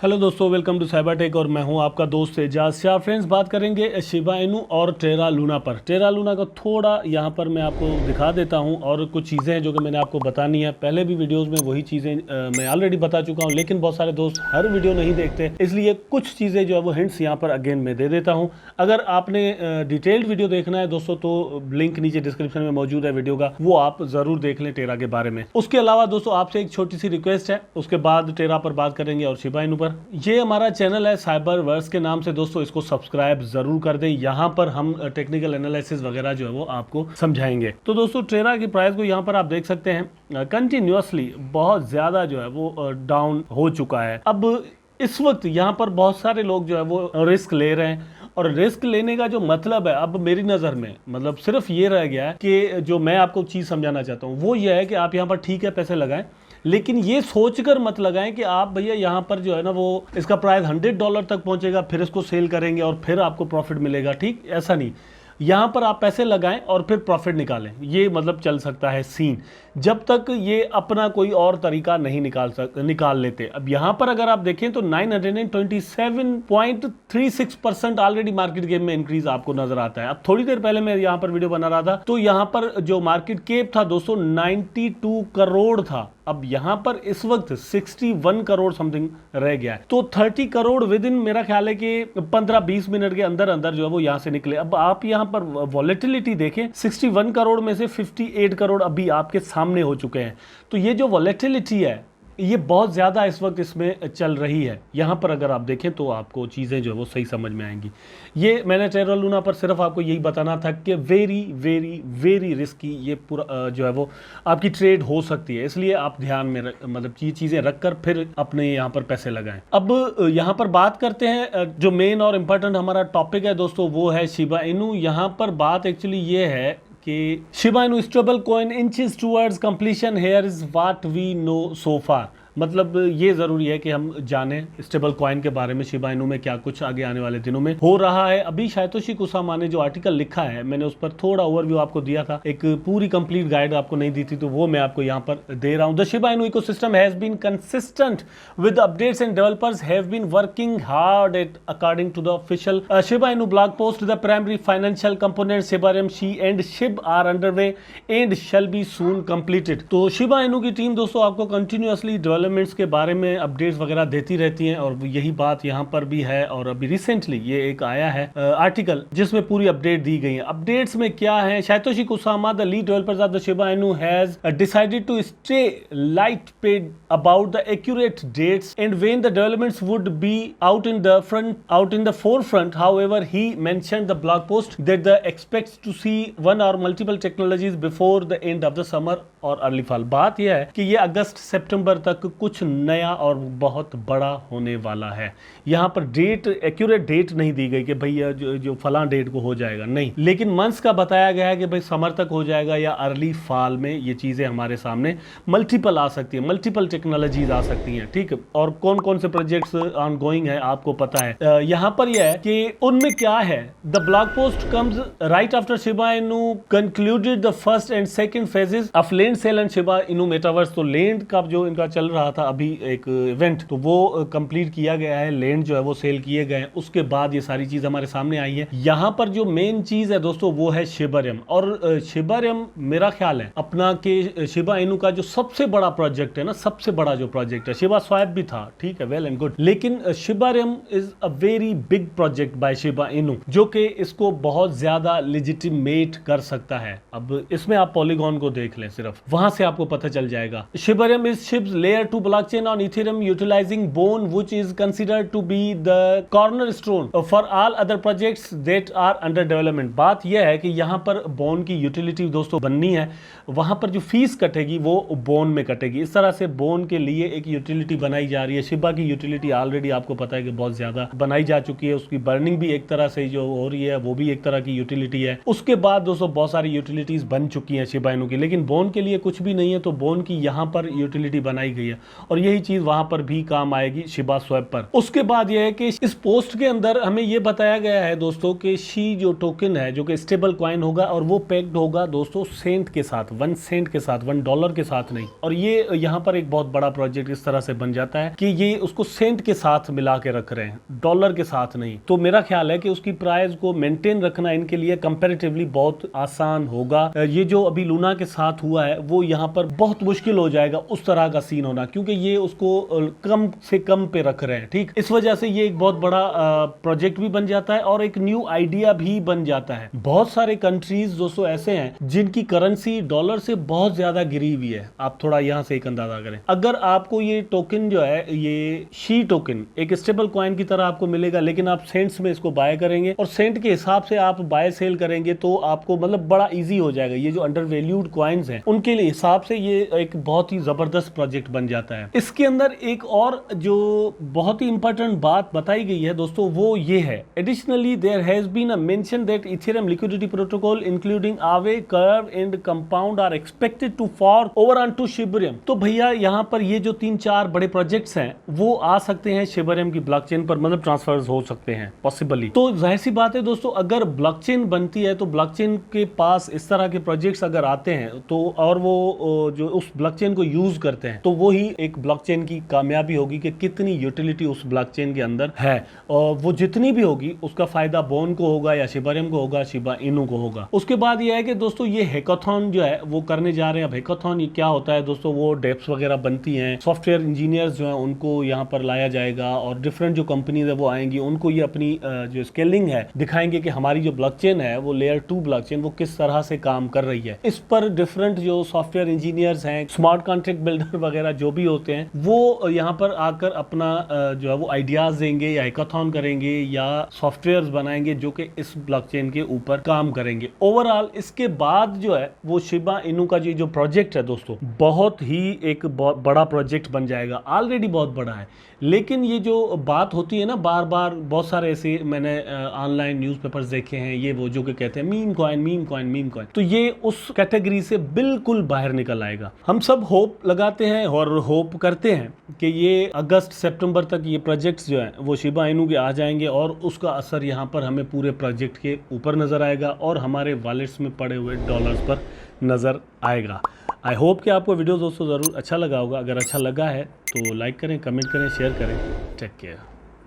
Hello दोस्तों, welcome to cyber tech और मैं हूं आपका दोस्त एजाज शाह। फ्रेंड्स, बात करेंगे शिबा इनू और टेरा लूना पर। टेरा लूना का थोड़ा यहां पर मैं आपको दिखा देता हूं और कुछ चीज़ें हैं जो कि मैंने आपको बतानी है। पहले भी वीडियोस में वही चीज़ें मैं ऑलरेडी बता चुका हूं, लेकिन बहुत सारे दोस्त हर वीडियो नहीं देखते, इसलिए कुछ चीज़ें जो है वो हिंट्स यहाँ पर अगेन मैं दे देता हूँ। अगर आपने डिटेल्ड वीडियो देखना है दोस्तों तो लिंक नीचे डिस्क्रिप्शन में मौजूद है वीडियो का, वो आप ज़रूर देख लें टेरा के बारे में। उसके अलावा दोस्तों आपसे एक छोटी सी रिक्वेस्ट है, उसके बाद टेरा पर बात करेंगे और शिबा इनू पर। ये हमारा चैनल है साइबर वर्स के नाम से दोस्तों, इसको सब्सक्राइब जरूर कर दें। यहाँ पर हम टेक्निकल एनालिसिस वगैरह जो है वो आपको समझाएंगे। तो दोस्तों टेरा की प्राइस को यहाँ पर आप देख सकते हैं कंटिन्यूअसली बहुत ज्यादा जो है वो डाउन हो चुका है। अब इस वक्त यहाँ पर बहुत सारे लोग जो है वो रिस्क ले रहे हैं, और रिस्क लेने का जो मतलब है अब मेरी नज़र में मतलब सिर्फ ये रह गया है कि जो मैं आपको चीज़ समझाना चाहता हूँ वो ये है कि आप यहाँ पर ठीक है पैसे लगाएं, लेकिन ये सोचकर मत लगाएं कि आप भैया यहाँ पर जो है ना वो इसका प्राइस $100 तक पहुंचेगा, फिर इसको सेल करेंगे और फिर आपको प्रॉफिट मिलेगा। ठीक ऐसा नहीं, यहाँ पर आप पैसे लगाएं और फिर प्रॉफिट निकालें, ये मतलब चल सकता है सीन, जब तक ये अपना कोई और तरीका नहीं निकाल लेते। अब यहाँ पर अगर आप देखें तो 927.36% ऑलरेडी मार्केट गेम में इंक्रीज आपको नजर आता है। अब थोड़ी देर पहले मैं यहाँ पर वीडियो बना रहा था तो यहाँ पर जो मार्केट कैप था दोस्तों 92 करोड़ था, अब यहाँ पर इस वक्त 61 करोड़ समथिंग रह गया है। तो 30 करोड़ विद इन मेरा ख्याल है कि 15-20 मिनट के अंदर अंदर जो है वो यहाँ से निकले। अब आप यहाँ पर वॉलेटिलिटी देखें, 61 करोड़ में से 58 करोड़ अभी आपके सामने हो चुके हैं। तो ये जो वॉलेटिलिटी है ये बहुत ज़्यादा इस वक्त इसमें चल रही है। यहाँ पर अगर आप देखें तो आपको चीज़ें जो है वो सही समझ में आएंगी। ये मैंने टेरा लूना पर सिर्फ आपको यही बताना था कि वेरी वेरी वेरी रिस्की ये पूरा जो है वो आपकी ट्रेड हो सकती है, इसलिए आप ध्यान में मतलब ये चीज़ें रखकर फिर अपने यहाँ पर पैसे लगाएं। अब यहाँ पर बात करते हैं, जो मेन और इम्पोर्टेंट हमारा टॉपिक है दोस्तों वो है शिबा इनू। यहाँ पर बात एक्चुअली ये है कि Shiba Inu stable coin inches towards completion, here is what we know so far. मतलब ये ज़रूरी है कि हम जानें स्टेबल कॉइन के बारे में, शिबा इनू में क्या कुछ आगे आने वाले दिनों में हो रहा है। अभी साइतोशी कुसामा ने जो आर्टिकल लिखा है मैंने उस पर थोड़ा ओवरव्यू आपको दिया था, एक पूरी कंप्लीट गाइड आपको नहीं दी थी, तो वो मैं आपको यहाँ पर दे रहा हूँ। The Shiba Inu ecosystem has been consistent with updates and developers have been working hard at according to the official Shiba Inu blog post. The primary financial component Shibarium SHI and Shib are underway and shall be soon completed. तो Shiba Inu की team दोस्तों आपको continuously developments के बारे में updates वगैरह देती रहती हैं, और यही बात यहाँ पर भी है। और अभी रिसेंटली ये एक आया है आर्टिकल जिसमें पूरी अपडेट दी गई है। अपडेट्स में क्या है, Shytoshi Kusama the lead developers of the Shiba Inu has decided to stay light paid about the accurate dates and when the developments would be out in the forefront. However he mentioned the blog post that the expects to see one or multiple technologies before the end of the summer or early fall. बात यह है कि ये अगस्त सितंबर तक कुछ नया और बहुत बड़ा होने वाला है। यहाँ पर डेट एक्यूरेट डेट नहीं दी गई कि भैया जो फलां डेट को हो जाएगा, नहीं, लेकिन मंथ्स का बताया गया है कि भाई समर तक हो जाएगा या अर्ली फॉल में ये चीजें हमारे सामने मल्टीपल आ सकती है, मल्टीपल टेक्नोलॉजीज आ सकती हैं। ठीक है, और कौन कौन से प्रोजेक्ट्स ऑन गोइंग है आपको पता है। यहाँ पर यह है कि उनमें क्या है, the blog post comes right after Shiba Inu concluded the first and second phases of land sale and Shiba Inu metaverse. तो लैंड का जो इनका चल रहा था अभी एक इवेंट, तो वो कंप्लीट किया गया है, लैंड जो है वो सेल किए गए हैं, उसके बाद ये सारी चीज हमारे सामने आई है। यहाँ पर जो मेन चीज है दोस्तों वो है शिबारियम, और शिबारियम मेरा ख्याल है अपना के शिबा इनू का जो सबसे बड़ा प्रोजेक्ट है ना, सबसे बड़ा जो प्रोजेक्ट है, शिबा स्वैप भी था, ठीक है, वेल एंड गुड, लेकिन Shibarium is a very big project by Shiba Inu जो कि इसको बहुत ज्यादा लेजिटिमेट कर सकता है। अब इसमें आप पॉलीगॉन को देख लें, सिर्फ वहां से आपको पता चल जाएगा। शिबारियम is शिब्स layer 2 blockchain on Ethereum utilizing Bone, which is considered to be the cornerstone for all other projects that are under development। बात यह है कि यहाँ पर बोन की यूटिलिटी दोस्तों बननी है, वहां पर जो फीस कटेगी वो बोन में कटेगी। इस तरह से बोन के लिए एक यूटिलिटी बनाई जा रही है। शिबा की यूटिलिटी ऑलरेडी आपको पता है कि बहुत ज्यादा बनाई जा चुकी है, उसकी बर्निंग भी एक तरह से जो हो रही है वो भी एक तरह की यूटिलिटी है। उसके बाद दोस्तों बहुत सारी यूटिलिटीज बन चुकी हैं शिबा इनू की, लेकिन बोन के लिए कुछ भी नहीं है, तो बोन की यहाँ पर यूटिलिटी बनाई गई है। और यही चीज वहां पर भी काम आएगी शिबा स्वैप पर। उसके बाद यह है कि इस पोस्ट के अंदर हमें यह बताया गया है दोस्तों कि शी जो टोकन है जो कि स्टेबल कॉइन होगा और वो पैक्ड होगा दोस्तों सेंट के साथ, 1 सेंट के साथ, $1 के साथ नहीं। और ये यहाँ पर एक बहुत बड़ा प्रोजेक्ट इस तरह से बन जाता है कि ये उसको सेंट के साथ मिला के रख रहे हैं, डॉलर के साथ नहीं। तो मेरा ख्याल है कि उसकी प्राइस को मेंटेन रखना इनके लिए कंपैरेटिवली बहुत आसान होगा। ये जो अभी लूना के साथ हुआ है वो यहाँ पर बहुत मुश्किल हो जाएगा उस तरह का सीन होना, क्योंकि ये उसको कम से कम पे रख रहे हैं, ठीक। इस वजह से ये एक बहुत बड़ा प्रोजेक्ट भी बन जाता है और एक न्यू आइडिया भी बन जाता है। बहुत सारे कंट्रीज दोस्तों ऐसे हैं जिनकी करेंसी डॉलर से बहुत ज्यादा गिरी हुई है। आप थोड़ा यहाँ से एक अंदाजा करें, अगर आपको ये टोकन जो है, ये शी टोकन एक स्टेबल कॉइन की तरह आपको मिलेगा, लेकिन आप सेंट्स में इसको बाय करेंगे और सेंट के हिसाब से आप बाय सेल करेंगे तो आपको मतलब बड़ा इजी हो जाएगा। ये जो अंडर वैल्यूड कॉइन्स हैं उनके लिए हिसाब से ये एक बहुत ही जबरदस्त प्रोजेक्ट बन जाता है। इसके अंदर एक और जो बहुत ही इंपॉर्टेंट बात बताई गई है दोस्तों वो ये है, additionally there has been a mention that Ethereum liquidity protocol including Aave, Curve and Compound are expected to for over on to Shibarium. तो भैया यहाँ पर ये जो 3-4 बड़े प्रोजेक्ट्स हैं वो आ सकते हैं शिबरियम की ब्लॉकचेन पर, मतलब ट्रांसफर्स हो सकते हैं पॉसिबली। तो जाहिर सी बात है दोस्तों, अगर ब्लॉकचेन बनती है तो ब्लॉकचेन के पास इस तरह के प्रोजेक्ट्स अगर आते हैं तो और वो जो उस ब्लॉकचेन को यूज करते हैं तो वो ही एक ब्लॉकचेन की कामयाबी होगी कि कितनी यूटिलिटी उस ब्लॉकचेन के अंदर है, और वो जितनी भी होगी उसका फायदा बोन को होगा या शिबरियम को होगा, शिबा इनू को होगा। उसके बाद ये है कि दोस्तों ये हैकाथॉन जो है वो करने जा रहे हैं। अब हैकाथॉन ये क्या होता है दोस्तों, वो डेप्स वगैरह बनती हैं, सॉफ्टवेयर इंजीनियर्स जो है उनको यहाँ पर लाया जाएगा और डिफरेंट जो कंपनीज है वो आएंगी, उनको ये अपनी जो स्केलिंग है दिखाएंगे कि हमारी जो ब्लॉकचेन है वो लेयर 2 ब्लॉकचेन वो किस तरह से काम कर रही है। इस पर डिफरेंट जो सॉफ्टवेयर इंजीनियर्स हैं, स्मार्ट कॉन्ट्रैक्ट बिल्डर वगैरह जो भी होते हैं वो यहाँ पर आकर अपना जो है वो आइडियाज देंगे या हैकाथॉन करेंगे या सॉफ्टवेयर्स बनाएंगे जो कि इस ब्लॉकचेन के ऊपर काम करेंगे। ओवरऑल इसके बाद जो है वो शिबा इनू का जो प्रोजेक्ट है दोस्तों बहुत ही एक बड़ा प्रोजेक्ट बन जाएगा, ऑलरेडी बहुत बड़ा है। लेकिन ये जो बात होती है ना, बार बार बहुत सारे ऐसे मैंने ऑनलाइन न्यूज़पेपर्स देखे हैं ये वो जो कि कहते हैं meme coin meme coin meme coin, तो ये उस कैटेगरी से बिल्कुल बाहर निकल आएगा। हम सब होप लगाते हैं और होप करते हैं कि ये अगस्त सितंबर तक ये प्रोजेक्ट्स जो हैं वो शिबा इनू के आ जाएंगे और उसका असर यहाँ पर हमें पूरे प्रोजेक्ट के ऊपर नजर आएगा और हमारे वॉलेट्स में पड़े हुए डॉलर्स पर नजर आएगा। आई होप कि आपको वीडियो दोस्तों ज़रूर अच्छा लगा होगा। अगर अच्छा लगा है तो लाइक करें, कमेंट करें, शेयर करें। Take care.